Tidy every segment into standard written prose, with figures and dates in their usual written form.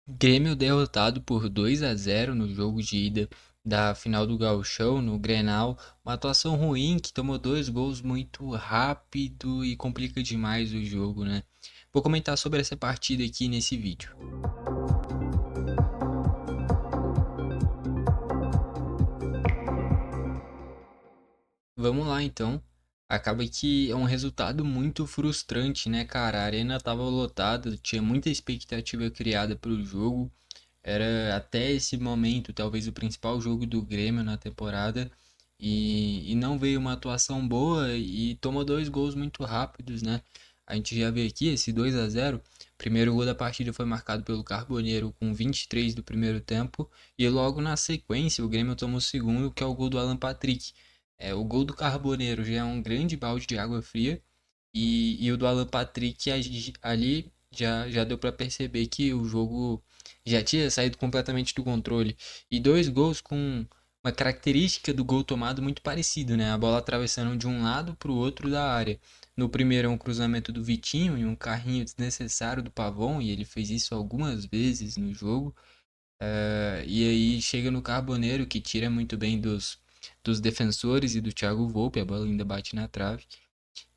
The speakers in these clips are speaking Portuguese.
Grêmio derrotado por 2-0 no jogo de ida da final do Gauchão, no Grenal. Uma atuação ruim que tomou dois gols muito rápido e complica demais o jogo, né? Vou comentar sobre essa partida aqui nesse vídeo. Vamos lá então. Acaba que é um resultado muito frustrante, né, cara? A arena estava lotada, tinha muita expectativa criada para o jogo. Era até esse momento, talvez o principal jogo do Grêmio na temporada. E não veio uma atuação boa e tomou dois gols muito rápidos, né? A gente já vê aqui esse 2-0. Primeiro gol da partida foi marcado pelo Carboneiro com 23 do primeiro tempo. E logo na sequência, o Grêmio tomou o segundo, que é o gol do Alan Patrick. O gol do Carboneiro já é um grande balde de água fria. E o do Alan Patrick ali já deu para perceber que o jogo já tinha saído completamente do controle. E dois gols com uma característica do gol tomado muito parecido, né? A bola atravessando de um lado para o outro da área. No primeiro é um cruzamento do Vitinho e um carrinho desnecessário do Pavon, e ele fez isso algumas vezes no jogo. E aí chega no Carboneiro, que tira muito bem dos defensores e do Thiago Volpe, a bola ainda bate na trave.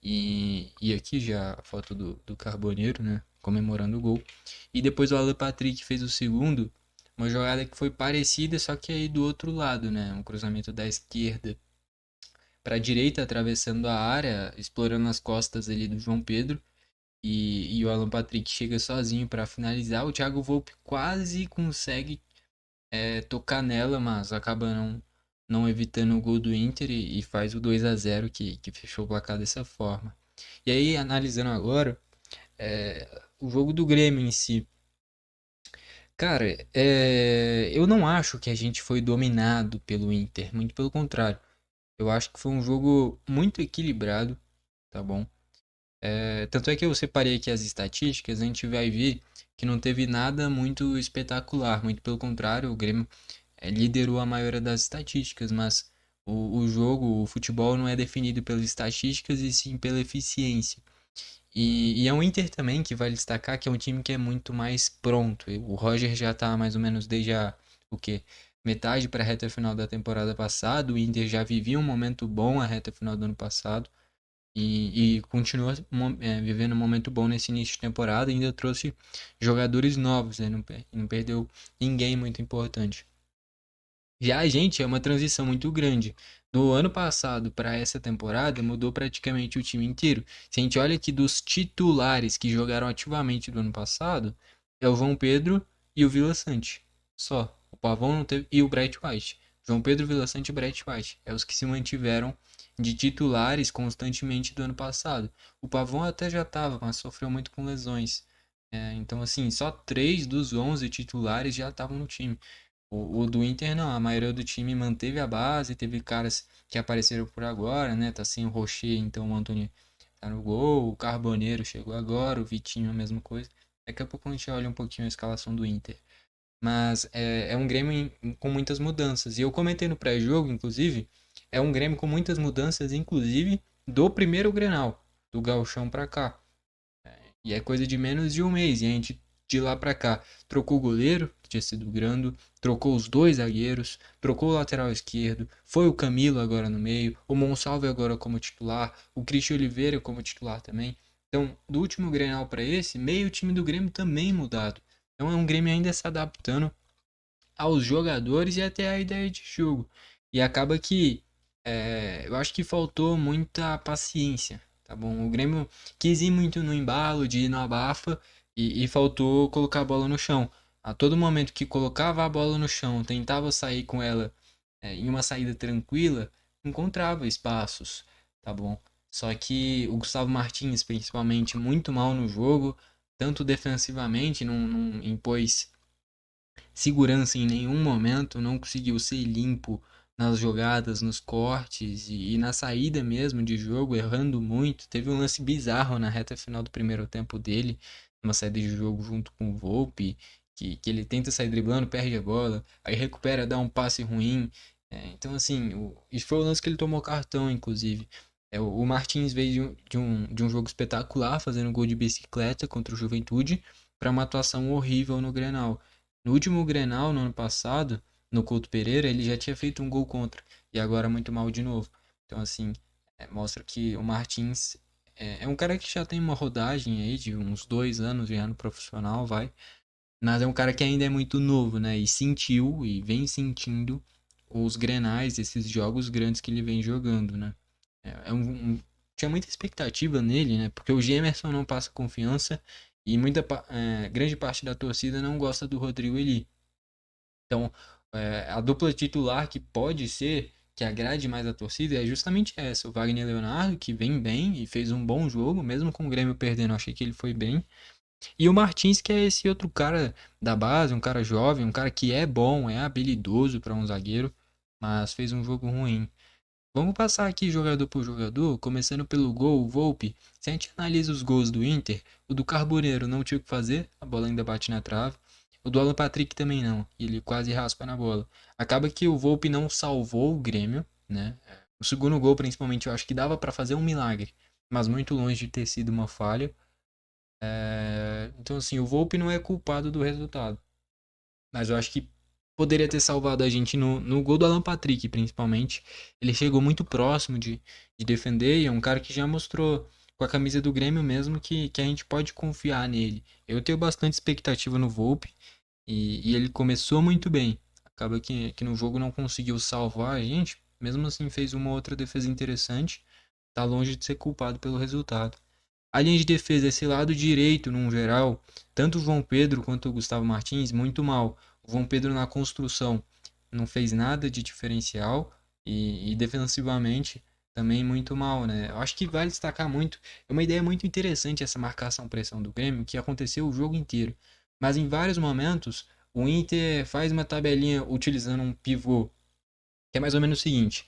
E aqui já a foto do Carboneiro, né? Comemorando o gol. E depois o Alan Patrick fez o segundo. Uma jogada que foi parecida, só que aí do outro lado, né? Um cruzamento da esquerda para a direita, atravessando a área, explorando as costas ali do João Pedro. E o Alan Patrick chega sozinho para finalizar. O Thiago Volpe quase consegue tocar nela, mas acaba não evitando o gol do Inter e faz o 2-0 que fechou o placar dessa forma. E aí, analisando agora, o jogo do Grêmio em si. Cara, eu não acho que a gente foi dominado pelo Inter, muito pelo contrário. Eu acho que foi um jogo muito equilibrado, tá bom? Tanto é que eu separei aqui as estatísticas, a gente vai ver que não teve nada muito espetacular, muito pelo contrário, o Grêmio liderou a maioria das estatísticas, mas o jogo, o futebol não é definido pelas estatísticas e sim pela eficiência. E é um Inter também que vale destacar que é um time que é muito mais pronto. O Roger já tá mais ou menos desde o quê? Metade para a reta final da temporada passada. O Inter já vivia um momento bom a reta final do ano passado e continua vivendo um momento bom nesse início de temporada. Ainda trouxe jogadores novos, né? Não perdeu ninguém muito importante. Já a gente é uma transição muito grande. Do ano passado para essa temporada, mudou praticamente o time inteiro. Se a gente olha aqui dos titulares que jogaram ativamente do ano passado, é o João Pedro e o Vila Sante. Só. O Pavão não teve. E o Bright White. João Pedro, Vila Sante e Bright White. É os que se mantiveram de titulares constantemente do ano passado. O Pavão até já estava, mas sofreu muito com lesões. Então, assim, só 3 dos 11 titulares já estavam no time. O do Inter não, a maioria do time manteve a base, teve caras que apareceram por agora, né? Tá sem o Rocher, então o Antônio tá no gol, o Carboneiro chegou agora, o Vitinho a mesma coisa. Daqui a pouco a gente olha um pouquinho a escalação do Inter. Mas é um Grêmio com muitas mudanças. E eu comentei no pré-jogo, inclusive, é um Grêmio com muitas mudanças, inclusive do primeiro Grenal, do Gauchão pra cá. E é coisa de menos de um mês. E a gente, de lá pra cá, trocou o goleiro, que tinha sido o Grando, trocou os dois zagueiros, trocou o lateral esquerdo, foi o Camilo agora no meio, o Monsalve agora como titular, o Christian Oliveira como titular também. Então, do último Grenal para esse, meio time do Grêmio também mudado. Então é um Grêmio ainda se adaptando aos jogadores e até a ideia de jogo. E acaba que eu acho que faltou muita paciência, tá bom? O Grêmio quis ir muito no embalo, de ir no abafa e faltou colocar a bola no chão. A todo momento que colocava a bola no chão, tentava sair com ela em uma saída tranquila, encontrava espaços, tá bom? Só que o Gustavo Martins, principalmente, muito mal no jogo, tanto defensivamente, não impôs segurança em nenhum momento, não conseguiu ser limpo nas jogadas, nos cortes e na saída mesmo de jogo, errando muito. Teve um lance bizarro na reta final do primeiro tempo dele, uma saída de jogo junto com o Volpe, que ele tenta sair driblando, perde a bola, aí recupera, dá um passe ruim. Então, assim, isso foi o lance que ele tomou cartão, inclusive. O Martins veio de um jogo espetacular, fazendo gol de bicicleta contra o Juventude, para uma atuação horrível no Grenal. No último Grenal, no ano passado, no Couto Pereira, ele já tinha feito um gol contra. E agora muito mal de novo. Então, assim, mostra que o Martins é um cara que já tem uma rodagem aí de uns 2 anos já no profissional, vai. Mas é um cara que ainda é muito novo, né? E sentiu e vem sentindo os grenais, esses jogos grandes que ele vem jogando, né? Tinha muita expectativa nele, né? Porque o Gemerson não passa confiança e grande parte da torcida não gosta do Rodrigo Eli. Então, a dupla titular que pode ser, que agrade mais a torcida, é justamente essa. O Wagner Leonardo, que vem bem e fez um bom jogo, mesmo com o Grêmio perdendo, eu achei que ele foi bem. E o Martins, que é esse outro cara da base, um cara jovem, um cara que é bom, é habilidoso para um zagueiro, mas fez um jogo ruim. Vamos passar aqui jogador por jogador, começando pelo gol, o Volpe. Se a gente analisa os gols do Inter, o do Carboneiro não tinha o que fazer, a bola ainda bate na trave. O do Alan Patrick também não, ele quase raspa na bola. Acaba que o Volpe não salvou o Grêmio, né? O segundo gol, principalmente, eu acho que dava para fazer um milagre, mas muito longe de ter sido uma falha. Então, assim, o Volpe não é culpado do resultado. Mas eu acho que poderia ter salvado a gente no gol do Alan Patrick, principalmente. Ele chegou muito próximo de defender e é um cara que já mostrou com a camisa do Grêmio mesmo que a gente pode confiar nele. Eu tenho bastante expectativa no Volpe e ele começou muito bem. Acaba que no jogo não conseguiu salvar a gente, mesmo assim fez uma outra defesa interessante. Tá longe de ser culpado pelo resultado. A linha de defesa, esse lado direito, num geral, tanto o João Pedro quanto o Gustavo Martins, muito mal. O João Pedro na construção não fez nada de diferencial e defensivamente também muito mal, né? Eu acho que vale destacar muito. É uma ideia muito interessante essa marcação-pressão do Grêmio, que aconteceu o jogo inteiro. Mas em vários momentos, o Inter faz uma tabelinha utilizando um pivô que é mais ou menos o seguinte: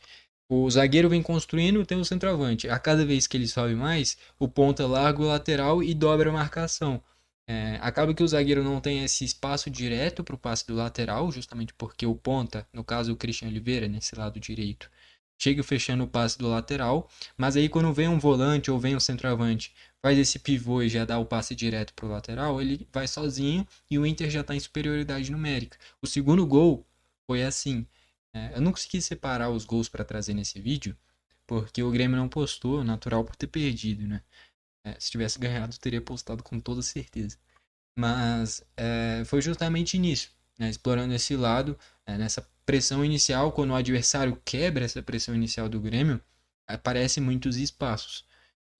o zagueiro vem construindo, tem o centroavante. A cada vez que ele sobe mais, o ponta larga o lateral e dobra a marcação. Acaba que o zagueiro não tem esse espaço direto para o passe do lateral, justamente porque o ponta, no caso o Christian Oliveira, nesse lado direito, chega fechando o passe do lateral, mas aí quando vem um volante ou vem um centroavante, faz esse pivô e já dá o passe direto para o lateral, ele vai sozinho e o Inter já está em superioridade numérica. O segundo gol foi assim. Eu não consegui separar os gols para trazer nesse vídeo, porque o Grêmio não postou, natural por ter perdido, né? Se tivesse ganhado, teria postado com toda certeza. Mas foi justamente nisso, né? Explorando esse lado, nessa pressão inicial, quando o adversário quebra essa pressão inicial do Grêmio, aparecem muitos espaços.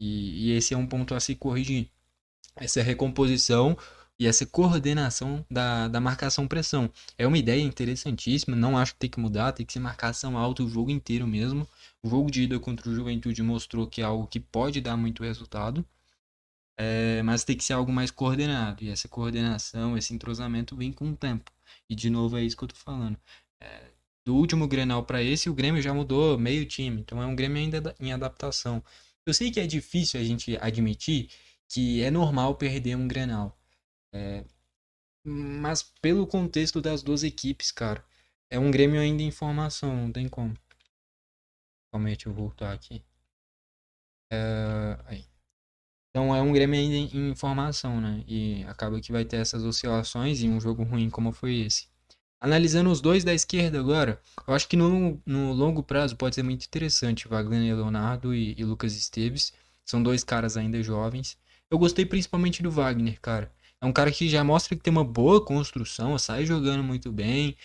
E esse é um ponto a se corrigir, essa recomposição e essa coordenação da marcação-pressão. É uma ideia interessantíssima, não acho que tem que mudar, tem que ser marcação alta o jogo inteiro mesmo. O jogo de ida contra o Juventude mostrou que é algo que pode dar muito resultado, mas tem que ser algo mais coordenado. E essa coordenação, esse entrosamento vem com o tempo. E de novo é isso que eu tô falando. Do último Grenal para esse, o Grêmio já mudou meio time, então é um Grêmio ainda em adaptação. Eu sei que é difícil a gente admitir que é normal perder um Grenal. Mas pelo contexto das duas equipes, cara, é um Grêmio ainda em formação, não tem como. Calma aí, deixa eu voltar aqui. Aí. Então é um Grêmio ainda em formação, né? E acaba que vai ter essas oscilações em um jogo ruim como foi esse. Analisando os dois da esquerda agora, eu acho que no longo prazo pode ser muito interessante. Wagner Leonardo e Lucas Esteves. São dois caras ainda jovens. Eu gostei principalmente do Wagner, cara. É um cara que já mostra que tem uma boa construção, sai jogando muito bem.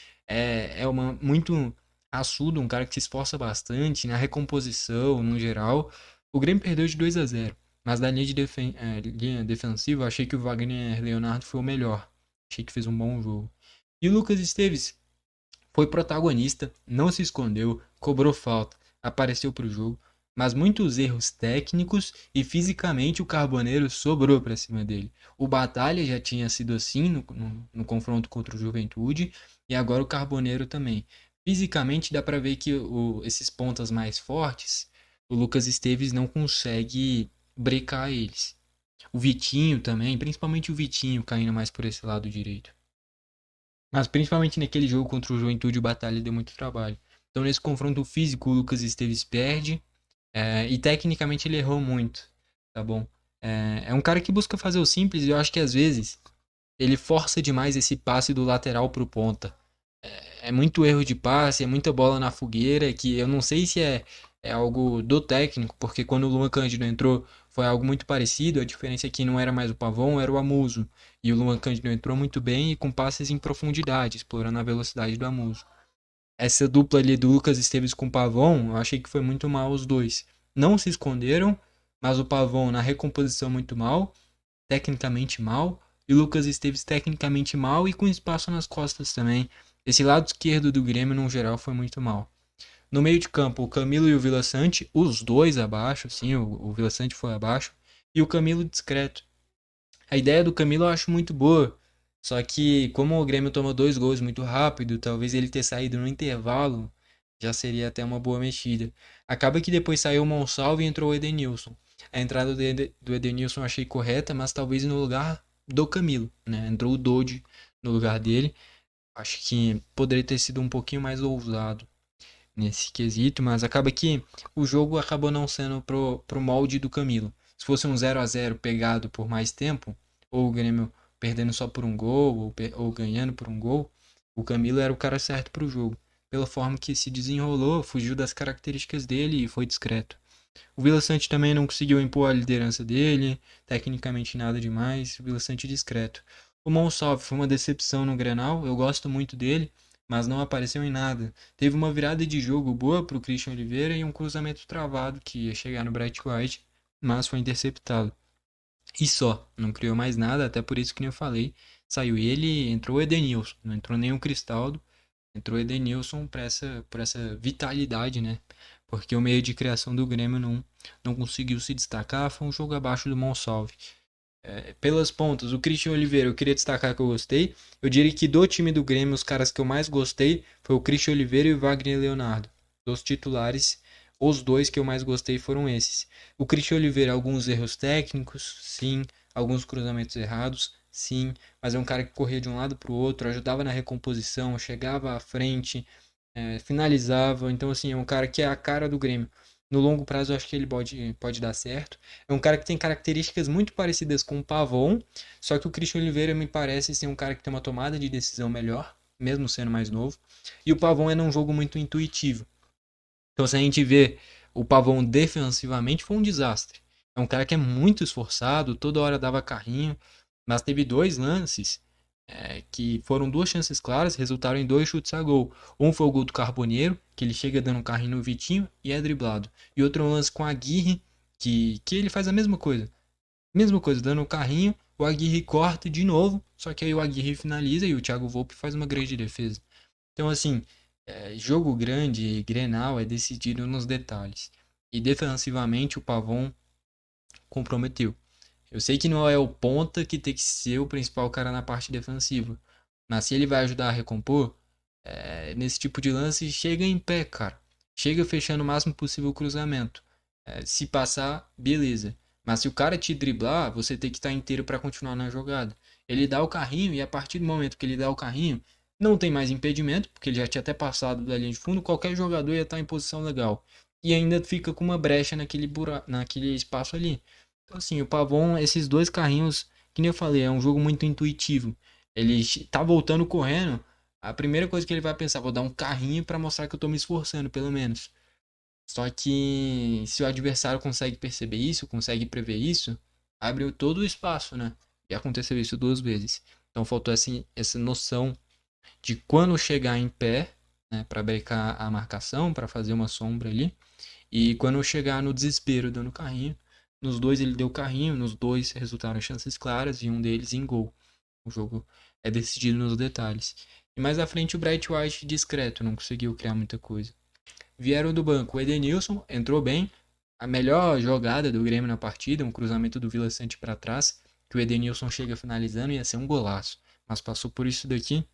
Muito raçudo, um cara que se esforça bastante na recomposição, no geral. O Grêmio perdeu de 2-0, mas da linha defensiva, eu achei que o Wagner Leonardo foi o melhor. Achei que fez um bom jogo. E o Lucas Esteves foi protagonista, não se escondeu, cobrou falta, apareceu para o jogo, mas muitos erros técnicos e fisicamente o Carboneiro sobrou para cima dele. O Batalha já tinha sido assim no confronto contra o Juventude e agora o Carboneiro também. Fisicamente dá para ver que esses pontas mais fortes, o Lucas Esteves não consegue brecar eles. O Vitinho também, principalmente o Vitinho caindo mais por esse lado direito. Mas principalmente naquele jogo contra o Juventude, o Batalha deu muito trabalho. Então nesse confronto físico, o Lucas Esteves perde. E tecnicamente ele errou muito, tá bom? É um cara que busca fazer o simples e eu acho que às vezes ele força demais esse passe do lateral pro ponta. É muito erro de passe, é muita bola na fogueira, que eu não sei se é algo do técnico, porque quando o Luan Cândido entrou foi algo muito parecido, a diferença é que não era mais o Pavon, era o Amuso. E o Luan Cândido entrou muito bem e com passes em profundidade, explorando a velocidade do Amuso. Essa dupla ali do Lucas Esteves com o Pavon, eu achei que foi muito mal os dois. Não se esconderam, mas o Pavon na recomposição muito mal, tecnicamente mal, e o Lucas Esteves tecnicamente mal e com espaço nas costas também. Esse lado esquerdo do Grêmio, no geral, foi muito mal. No meio de campo, o Camilo e o Vila Sante, os dois abaixo, sim, o Vila Sante foi abaixo, e o Camilo discreto. A ideia do Camilo eu acho muito boa, só que como o Grêmio tomou 2 gols muito rápido, talvez ele ter saído no intervalo já seria até uma boa mexida. Acaba que depois saiu o Monsalve e entrou o Edenilson. A entrada do Edenilson eu achei correta, mas talvez no lugar do Camilo, né? Entrou o Dodge no lugar dele. Acho que poderia ter sido um pouquinho mais ousado nesse quesito, mas acaba que o jogo acabou não sendo pro molde do Camilo. Se fosse um 0-0 pegado por mais tempo, ou o Grêmio perdendo só por um gol, ou ganhando por um gol, o Camilo era o cara certo pro jogo. Pela forma que se desenrolou, fugiu das características dele e foi discreto. O Vila Sante também não conseguiu impor a liderança dele, tecnicamente nada demais, o Vila Sante discreto. O Monsalve foi uma decepção no Grenal, eu gosto muito dele, mas não apareceu em nada. Teve uma virada de jogo boa para o Christian Oliveira e um cruzamento travado que ia chegar no Bright White, mas foi interceptado. E só, não criou mais nada, até por isso que eu falei, saiu ele e entrou o Edenilson, não entrou nem o Cristaldo, entrou o Edenilson por essa vitalidade, né? Porque o meio de criação do Grêmio não conseguiu se destacar, foi um jogo abaixo do Monsalve. Pelas pontas, o Christian Oliveira, eu queria destacar que eu gostei. Eu diria que do time do Grêmio, os caras que eu mais gostei foi o Christian Oliveira e o Wagner Leonardo. Dos titulares, os dois que eu mais gostei foram esses. O Christian Oliveira, alguns erros técnicos, sim. Alguns cruzamentos errados, sim. Mas é um cara que corria de um lado para o outro, ajudava na recomposição, chegava à frente, finalizava. Então, assim, é um cara que é a cara do Grêmio. No longo prazo, eu acho que ele pode dar certo. É um cara que tem características muito parecidas com o Pavon, só que o Christian Oliveira me parece ser um cara que tem uma tomada de decisão melhor, mesmo sendo mais novo. E o Pavon é num jogo muito intuitivo. Então, se a gente vê o Pavon defensivamente, foi um desastre. É um cara que é muito esforçado, toda hora dava carrinho, mas teve 2 lances que foram 2 chances claras, resultaram em 2 chutes a gol. Um foi o gol do Carboneiro, que ele chega dando um carrinho no Vitinho e é driblado. E outro lance com a Aguirre, que ele faz a mesma coisa. Mesma coisa, dando um carrinho, o Aguirre corta de novo, só que aí o Aguirre finaliza e o Thiago Volpe faz uma grande defesa. Então, assim, jogo grande, Grenal, é decidido nos detalhes. E defensivamente o Pavon comprometeu. Eu sei que não é o ponta que tem que ser o principal cara na parte defensiva. Mas se ele vai ajudar a recompor, nesse tipo de lance, chega em pé, cara. Chega fechando o máximo possível o cruzamento. Se passar, beleza. Mas se o cara te driblar, você tem que estar inteiro para continuar na jogada. Ele dá o carrinho e a partir do momento que ele dá o carrinho, não tem mais impedimento, porque ele já tinha até passado da linha de fundo, qualquer jogador ia estar em posição legal. E ainda fica com uma brecha naquele espaço ali. Então, assim, o Pavon, esses 2 carrinhos, que nem eu falei, é um jogo muito intuitivo. Ele tá voltando correndo, a primeira coisa que ele vai pensar, vou dar um carrinho para mostrar que eu tô me esforçando, pelo menos. Só que se o adversário consegue perceber isso, consegue prever isso, abre todo o espaço, né? E aconteceu isso 2 vezes. Então faltou essa noção de quando chegar em pé, né, para brecar a marcação, para fazer uma sombra ali, e quando chegar no desespero dando carrinho, nos dois ele deu carrinho, nos dois resultaram chances claras e um deles em gol. O jogo é decidido nos detalhes. E mais à frente o Bright White discreto, não conseguiu criar muita coisa. Vieram do banco o Edenilson, entrou bem. A melhor jogada do Grêmio na partida, um cruzamento do Vila Sante para trás, que o Edenilson chega finalizando, ia ser um golaço. Mas passou por isso daqui.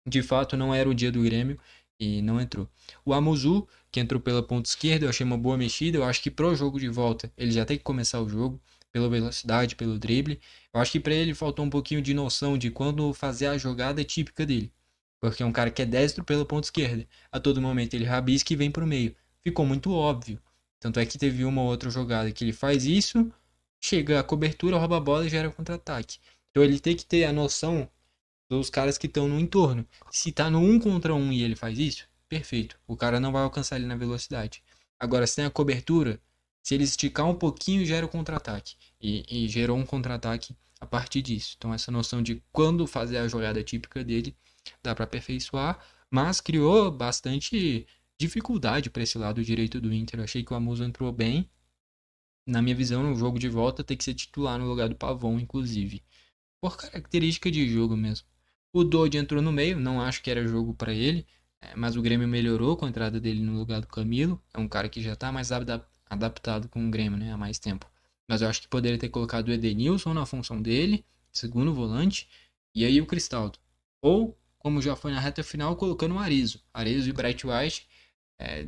De fato, não era o dia do Grêmio e não entrou. O Amuzu, que entrou pela ponta esquerda, eu achei uma boa mexida. Eu acho que pro jogo de volta ele já tem que começar o jogo, pela velocidade, pelo drible. Eu acho que para ele faltou um pouquinho de noção de quando fazer a jogada típica dele. Porque é um cara que é destro pela ponta esquerda. A todo momento ele rabisca e vem pro meio. Ficou muito óbvio. Tanto é que teve uma outra jogada que ele faz isso, chega a cobertura, rouba a bola e gera contra-ataque. Então ele tem que ter a noção dos caras que estão no entorno. Se tá no 1 contra 1 e ele faz isso, perfeito. O cara não vai alcançar ele na velocidade. Agora, se tem a cobertura, se ele esticar um pouquinho, gera o contra-ataque. E gerou um contra-ataque a partir disso. Então, essa noção de quando fazer a jogada típica dele, dá para aperfeiçoar, mas criou bastante dificuldade para esse lado direito do Inter. Eu achei que o Amuso entrou bem. Na minha visão, no jogo de volta, tem que ser titular no lugar do Pavão, inclusive. Por característica de jogo mesmo. O Dodge entrou no meio, não acho que era jogo para ele, mas o Grêmio melhorou com a entrada dele no lugar do Camilo. É um cara que já tá mais adaptado com o Grêmio, né, há mais tempo. Mas eu acho que poderia ter colocado o Edenilson na função dele, segundo volante, e aí o Cristaldo. Ou, como já foi na reta final, colocando o Arezo. Arezo e Bright White.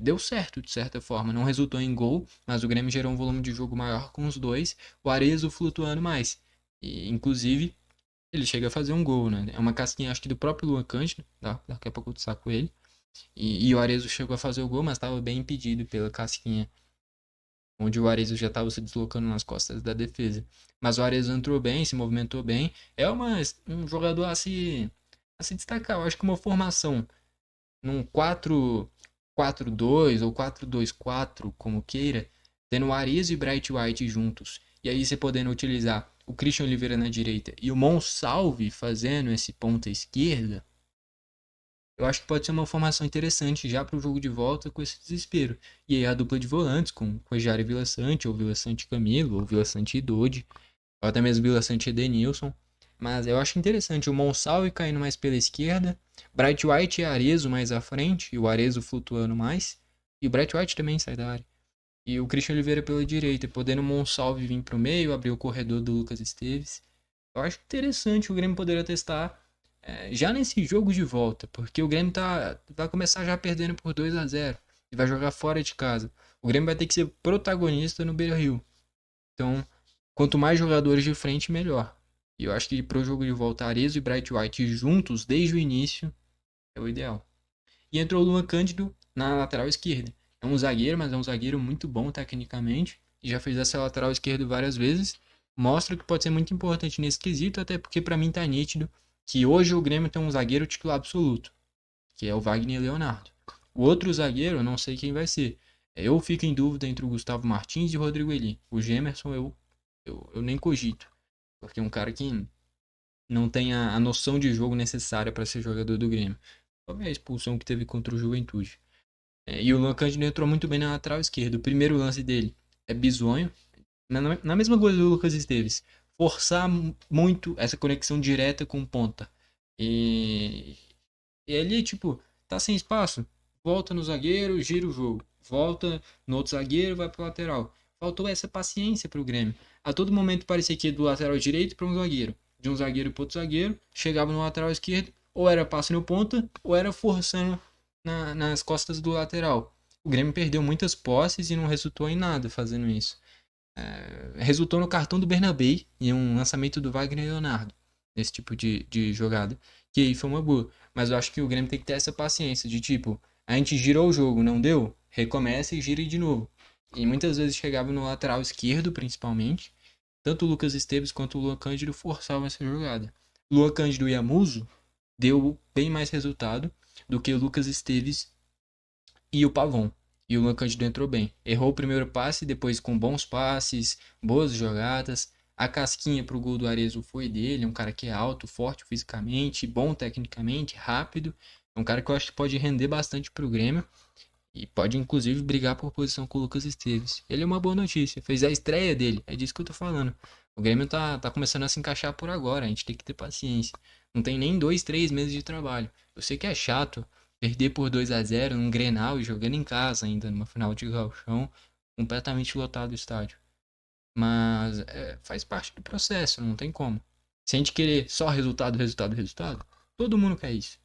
Deu certo, de certa forma. Não resultou em gol, mas o Grêmio gerou um volume de jogo maior com os dois. O Arezo flutuando mais. E, inclusive, ele chega a fazer um gol, né? É uma casquinha, acho que do próprio Luan Cândido, tá? Daqui a pouco eu saco ele. E o Arezzo chegou a fazer o gol, mas estava bem impedido pela casquinha, onde o Arezzo já estava se deslocando nas costas da defesa. Mas o Arezzo entrou bem, se movimentou bem. É um jogador a se destacar. Eu acho que uma formação num 4-4-2 ou 4-2-4, como queira, tendo o Arezzo e Bright White juntos, e aí você podendo utilizar o Christian Oliveira na direita e o Monsalve fazendo esse ponta esquerda, eu acho que pode ser uma formação interessante já para o jogo de volta com esse desespero. E aí a dupla de volantes com Ejari e Vila Sante, ou Vila Sante e Camilo, ou Vila Sante e Dodi, ou até mesmo Vila Sante e Edenilson. Mas eu acho interessante o Monsalve caindo mais pela esquerda, Bright White e Arezzo mais à frente, e o Arezzo flutuando mais, e o Bright White também sai da área. E o Christian Oliveira pela direita, podendo o Monsalve vir para o meio, abrir o corredor do Lucas Esteves. Eu acho interessante o Grêmio poderia testar já nesse jogo de volta, porque o Grêmio vai começar já perdendo por 2-0 e vai jogar fora de casa. O Grêmio vai ter que ser protagonista no Beira-Rio. Então, quanto mais jogadores de frente, melhor. E eu acho que pro jogo de volta, Arezzo e Bright White juntos desde o início é o ideal. E entrou o Luan Cândido na lateral esquerda. É um zagueiro, mas é um zagueiro muito bom tecnicamente. E já fez essa lateral esquerda várias vezes. Mostra que pode ser muito importante nesse quesito, até porque para mim tá nítido que hoje o Grêmio tem um zagueiro titular absoluto, que é o Wagner Leonardo. O outro zagueiro, eu não sei quem vai ser. Eu fico em dúvida entre o Gustavo Martins e o Rodrigo Eli. O Gemerson eu nem cogito, porque é um cara que não tem a noção de jogo necessária para ser jogador do Grêmio. Talvez a expulsão que teve contra o Juventude. E o Luan Cândido entrou muito bem na lateral esquerda. O primeiro lance dele é bizonho. Na mesma coisa do Lucas Esteves. Forçar muito essa conexão direta com ponta. E, e ali, tipo, tá sem espaço. Volta no zagueiro, gira o jogo. Volta no outro zagueiro, vai pro lateral. Faltou essa paciência pro Grêmio. A todo momento parecia que ia do lateral direito para um zagueiro. De um zagueiro para outro zagueiro. Chegava no lateral esquerdo. Ou era passe no ponta, ou era forçando nas costas do lateral. O Grêmio perdeu muitas posses e não resultou em nada fazendo isso. Resultou no cartão do Bernabé e um lançamento do Wagner Leonardo. Nesse tipo de jogada. Que aí foi uma boa. Mas eu acho que o Grêmio tem que ter essa paciência de tipo, a gente girou o jogo, não deu? Recomeça e gira de novo. E muitas vezes chegava no lateral esquerdo, principalmente. Tanto o Lucas Esteves quanto o Luan Cândido forçavam essa jogada. Luan Cândido e Amuso deu bem mais resultado do que o Lucas Esteves e o Pavon. E o Luan Cândido entrou bem. Errou o primeiro passe, depois com bons passes, boas jogadas. A casquinha pro gol do Arezzo foi dele, é um cara que é alto, forte fisicamente, bom tecnicamente, rápido. É um cara que eu acho que pode render bastante pro Grêmio. E pode inclusive brigar por posição com o Lucas Esteves. Ele é uma boa notícia. Fez a estreia dele. É disso que eu tô falando. O Grêmio tá começando a se encaixar por agora. A gente tem que ter paciência. Não tem nem 2, 3 meses de trabalho. Eu sei que é chato perder por 2-0 num Grenal e jogando em casa ainda, numa final de gauchão, completamente lotado o estádio. Mas faz parte do processo, não tem como. Se a gente querer só resultado, resultado, resultado, todo mundo quer isso.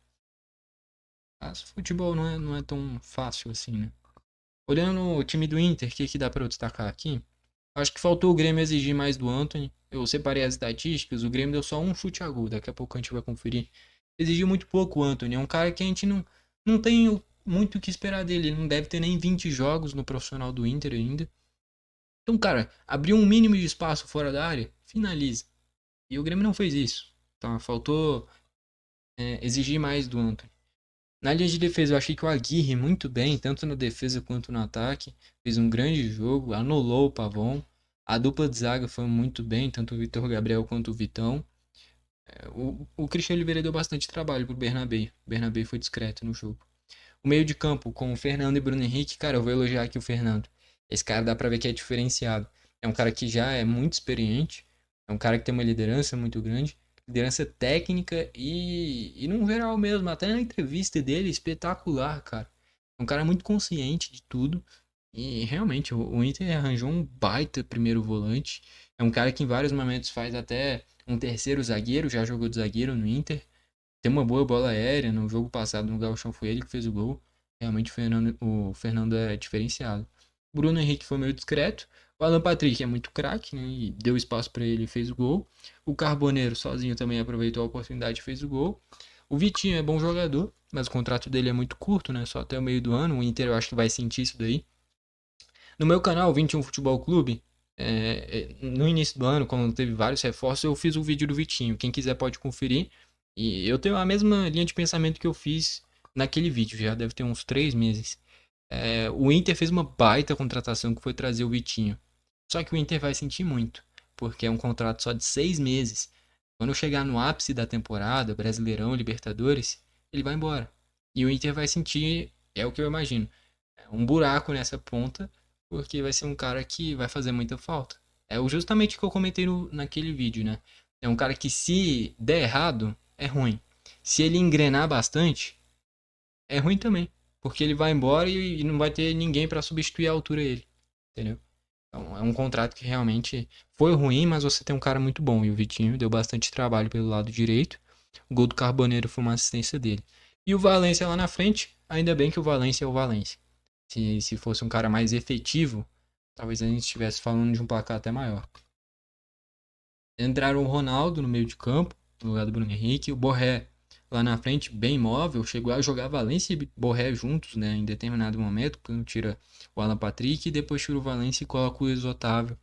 Mas futebol não é tão fácil assim, né? Olhando o time do Inter, o que dá pra eu destacar aqui? Acho que faltou o Grêmio exigir mais do Antony. Eu separei as estatísticas, o Grêmio deu só um chute a gol, daqui a pouco a gente vai conferir. Exigiu muito pouco o Antony, é um cara que a gente não tem muito o que esperar dele, ele não deve ter nem 20 jogos no profissional do Inter ainda. Então, cara, abriu um mínimo de espaço fora da área, finaliza. E o Grêmio não fez isso. Então faltou exigir mais do Antony. Na linha de defesa, eu achei que o Aguirre muito bem, tanto na defesa quanto no ataque. Fez um grande jogo, anulou o Pavon. A dupla de zaga foi muito bem, tanto o Vitor Gabriel quanto o Vitão. O Christian Oliveira deu bastante trabalho pro Bernabé. O Bernabé foi discreto no jogo. O meio de campo com o Fernando e Bruno Henrique, cara, eu vou elogiar aqui o Fernando. Esse cara dá pra ver que é diferenciado. É um cara que já é muito experiente, é um cara que tem uma liderança muito grande, liderança técnica e no geral mesmo, até na entrevista dele, espetacular, cara. É um cara muito consciente de tudo e realmente o Inter arranjou um baita primeiro volante. É um cara que em vários momentos faz até um terceiro zagueiro, já jogou de zagueiro no Inter. Tem uma boa bola aérea. No jogo passado no Gauchão foi ele que fez o gol. Realmente o Fernando é diferenciado. O Bruno Henrique foi meio discreto. O Alan Patrick é muito craque, né? E deu espaço para ele e fez o gol. O Carboneiro sozinho também aproveitou a oportunidade e fez o gol. O Vitinho é bom jogador, mas o contrato dele é muito curto, né? Só até o meio do ano. O Inter eu acho que vai sentir isso daí. No meu canal, 21 Futebol Clube, no início do ano, quando teve vários reforços, eu fiz o vídeo do Vitinho. Quem quiser pode conferir. E eu tenho a mesma linha de pensamento que eu fiz naquele vídeo, já deve ter uns 3 meses. O Inter fez uma baita contratação que foi trazer o Vitinho. Só que o Inter vai sentir muito, porque é um contrato só de 6 meses. Quando chegar no ápice da temporada, Brasileirão, Libertadores, ele vai embora. E o Inter vai sentir, é o que eu imagino, um buraco nessa ponta, porque vai ser um cara que vai fazer muita falta. Justamente o que eu comentei naquele vídeo, né? É um cara que se der errado, é ruim. Se ele engrenar bastante, é ruim também. Porque ele vai embora e não vai ter ninguém para substituir a altura dele. Entendeu? Então é um contrato que realmente foi ruim, mas você tem um cara muito bom. E o Vitinho deu bastante trabalho pelo lado direito. O gol do Carboneiro foi uma assistência dele. E o Valência lá na frente, ainda bem que o Valência é o Valência. Se fosse um cara mais efetivo, talvez a gente estivesse falando de um placar até maior. Entraram o Ronaldo no meio de campo, no lugar do Bruno Henrique. O Borré lá na frente, bem móvel, chegou a jogar Valência e Borré juntos, né, em determinado momento, quando tira o Alan Patrick e depois tira o Valência e coloca o Luiz Otávio,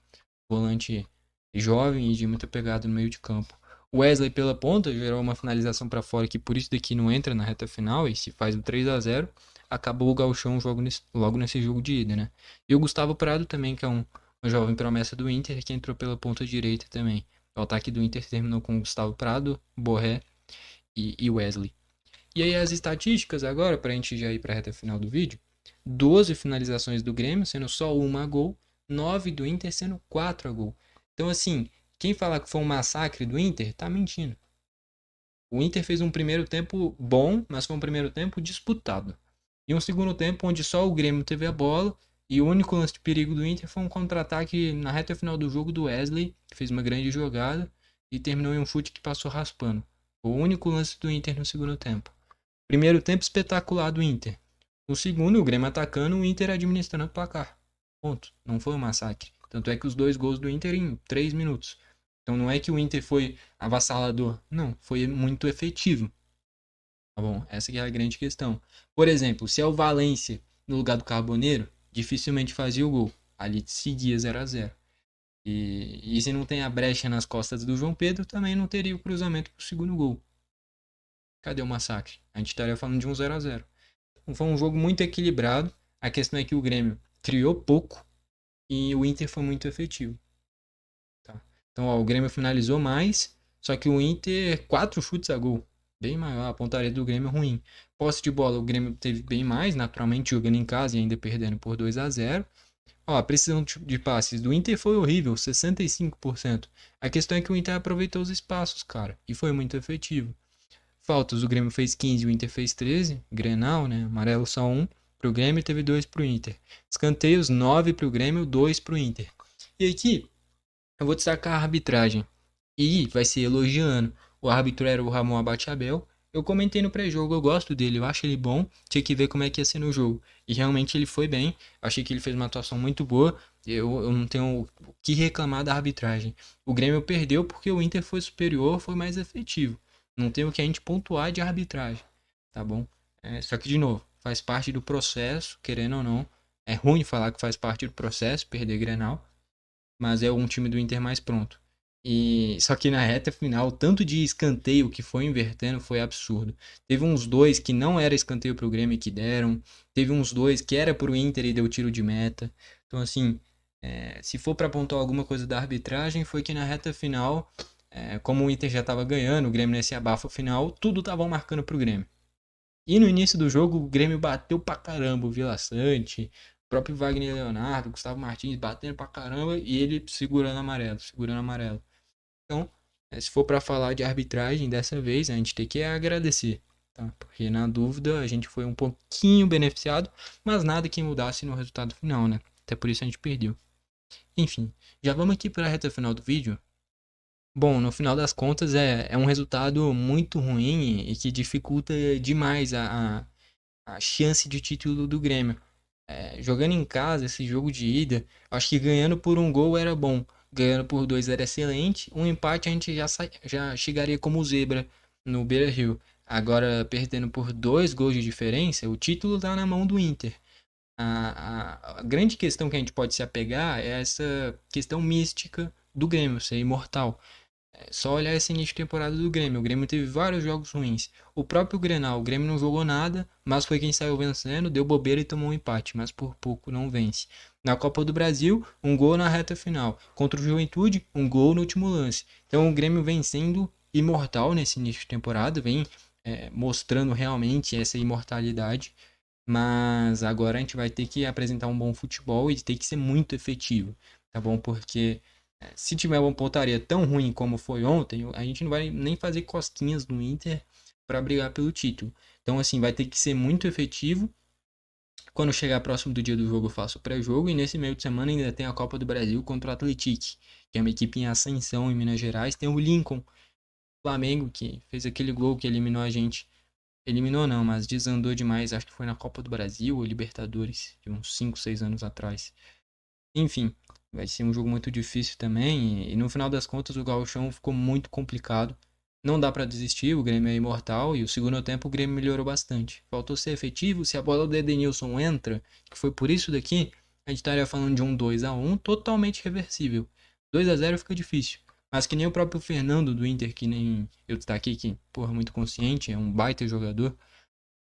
volante jovem e de muita pegada no meio de campo. O Wesley pela ponta gerou uma finalização para fora que por isso daqui não entra na reta final e se faz um 3-0, acabou o gauchão logo nesse jogo de ida, né? E o Gustavo Prado também, que é um jovem promessa do Inter, que entrou pela ponta direita também. O ataque do Inter terminou com Gustavo Prado, Borré e Wesley. E aí as estatísticas agora, para a gente já ir para a reta final do vídeo. 12 finalizações do Grêmio, sendo só uma a gol. 9 do Inter, sendo 4 a gol. Então, assim, quem falar que foi um massacre do Inter, tá mentindo. O Inter fez um primeiro tempo bom, mas foi um primeiro tempo disputado. E um segundo tempo onde só o Grêmio teve a bola e o único lance de perigo do Inter foi um contra-ataque na reta final do jogo do Wesley, que fez uma grande jogada e terminou em um chute que passou raspando. O único lance do Inter no segundo tempo. Primeiro tempo espetacular do Inter. O segundo, o Grêmio atacando, o Inter administrando o placar. Ponto. Não foi um massacre. Tanto é que os dois gols do Inter em 3 minutos. Então não é que o Inter foi avassalador. Não, foi muito efetivo. Tá bom? Essa que é a grande questão. Por exemplo, se é o Valência no lugar do Carboneiro, dificilmente fazia o gol. Ali seguia 0-0. E se não tem a brecha nas costas do João Pedro, também não teria o cruzamento para o segundo gol. Cadê o massacre? A gente estaria falando de um 0-0. Foi um jogo muito equilibrado. A questão é que o Grêmio criou pouco e o Inter foi muito efetivo. Tá? Então, ó, o Grêmio finalizou mais, só que o Inter, 4 chutes a gol. Bem maior, a pontaria do Grêmio é ruim. Posse de bola, o Grêmio teve bem mais, naturalmente jogando em casa e ainda perdendo por 2-0. Ó, a precisão de passes do Inter foi horrível, 65%. A questão é que o Inter aproveitou os espaços, cara, e foi muito efetivo. Faltas, o Grêmio fez 15, o Inter fez 13. Grenal, né? Amarelo só 1 pro Grêmio e teve 2 pro Inter. Escanteios, 9 pro Grêmio, 2 pro Inter. E aqui, eu vou destacar a arbitragem. E vai ser elogiando. O árbitro era o Ramon Abate-Abel. Eu comentei no pré-jogo, eu gosto dele, eu acho ele bom. Tinha que ver como é que ia ser no jogo. E realmente ele foi bem. Achei que ele fez uma atuação muito boa. Eu não tenho o que reclamar da arbitragem. O Grêmio perdeu porque o Inter foi superior, foi mais efetivo. Não tem o que a gente pontuar de arbitragem, tá bom? Só que, de novo, faz parte do processo, querendo ou não. É ruim falar que faz parte do processo, perder Grenal. Mas é um time do Inter mais pronto. E só que na reta final, o tanto de escanteio que foi invertendo foi absurdo. Teve uns dois que não era escanteio pro Grêmio que deram, teve uns dois que era pro Inter e deu tiro de meta. Então assim, se for para pontuar alguma coisa da arbitragem, foi que na reta final, como o Inter já estava ganhando, o Grêmio nesse abafo final, tudo tava marcando pro Grêmio. E no início do jogo, o Grêmio bateu pra caramba, o Vila Sante, o próprio Wagner Leonardo, Gustavo Martins batendo pra caramba e ele segurando amarelo, segurando amarelo. Então, se for para falar de arbitragem dessa vez, a gente tem que agradecer, tá? Porque na dúvida a gente foi um pouquinho beneficiado, mas nada que mudasse no resultado final, né? Até por isso a gente perdeu. Enfim, já vamos aqui para a reta final do vídeo. Bom, no final das contas é um resultado muito ruim e que dificulta demais a chance de título do Grêmio. Jogando em casa, esse jogo de ida, acho que ganhando por um gol era bom. Ganhando por dois era excelente. Um empate a gente já chegaria como zebra no Beira-Rio. Agora, perdendo por 2 gols de diferença, o título está na mão do Inter. A grande questão que a gente pode se apegar é essa questão mística do Grêmio ser imortal. Só olhar esse início de temporada do Grêmio. O Grêmio teve vários jogos ruins. O próprio Grenal, o Grêmio não jogou nada, mas foi quem saiu vencendo, deu bobeira e tomou um empate, mas por pouco não vence. Na Copa do Brasil, um gol na reta final. Contra o Juventude, um gol no último lance. Então o Grêmio vem sendo imortal nesse início de temporada, vem mostrando realmente essa imortalidade. Mas agora a gente vai ter que apresentar um bom futebol e ter que ser muito efetivo, tá bom? Porque se tiver uma pontaria tão ruim como foi ontem, a gente não vai nem fazer cosquinhas no Inter para brigar pelo título. Então, assim, vai ter que ser muito efetivo. Quando chegar próximo do dia do jogo, eu faço o pré-jogo. E nesse meio de semana ainda tem a Copa do Brasil contra o Atlético, que é uma equipe em ascensão em Minas Gerais. Tem o Lincoln, Flamengo, que fez aquele gol que eliminou a gente. Eliminou não, mas desandou demais. Acho que foi na Copa do Brasil ou Libertadores, de uns 5, 6 anos atrás. Enfim, vai ser um jogo muito difícil também. E no final das contas, o Gauchão ficou muito complicado. Não dá pra desistir, o Grêmio é imortal. E o segundo tempo, o Grêmio melhorou bastante. Faltou ser efetivo. Se a bola do Edenilson entra, que foi por isso daqui, a gente estaria falando de um 2-1 totalmente reversível. 2-0 fica difícil. Mas que nem o próprio Fernando do Inter, que nem eu destaquei, que, porra, muito consciente, é um baita jogador,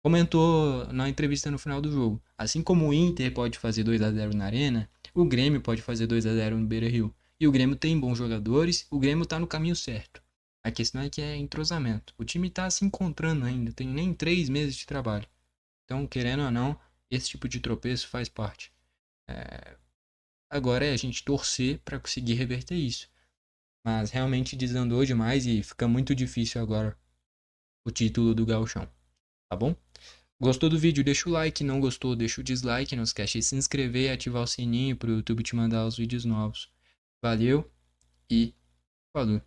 comentou na entrevista no final do jogo. Assim como o Inter pode fazer 2-0 na Arena, o Grêmio pode fazer 2-0 no Beira-Rio. E o Grêmio tem bons jogadores, o Grêmio tá no caminho certo. A questão é que é entrosamento. O time tá se encontrando ainda, tem nem 3 meses de trabalho. Então, querendo ou não, esse tipo de tropeço faz parte. Agora é a gente torcer para conseguir reverter isso. Mas realmente desandou demais e fica muito difícil agora o título do Gauchão, tá bom? Gostou do vídeo? Deixa o like, não gostou, deixa o dislike, não esquece de se inscrever e ativar o sininho para o YouTube te mandar os vídeos novos. Valeu e falou!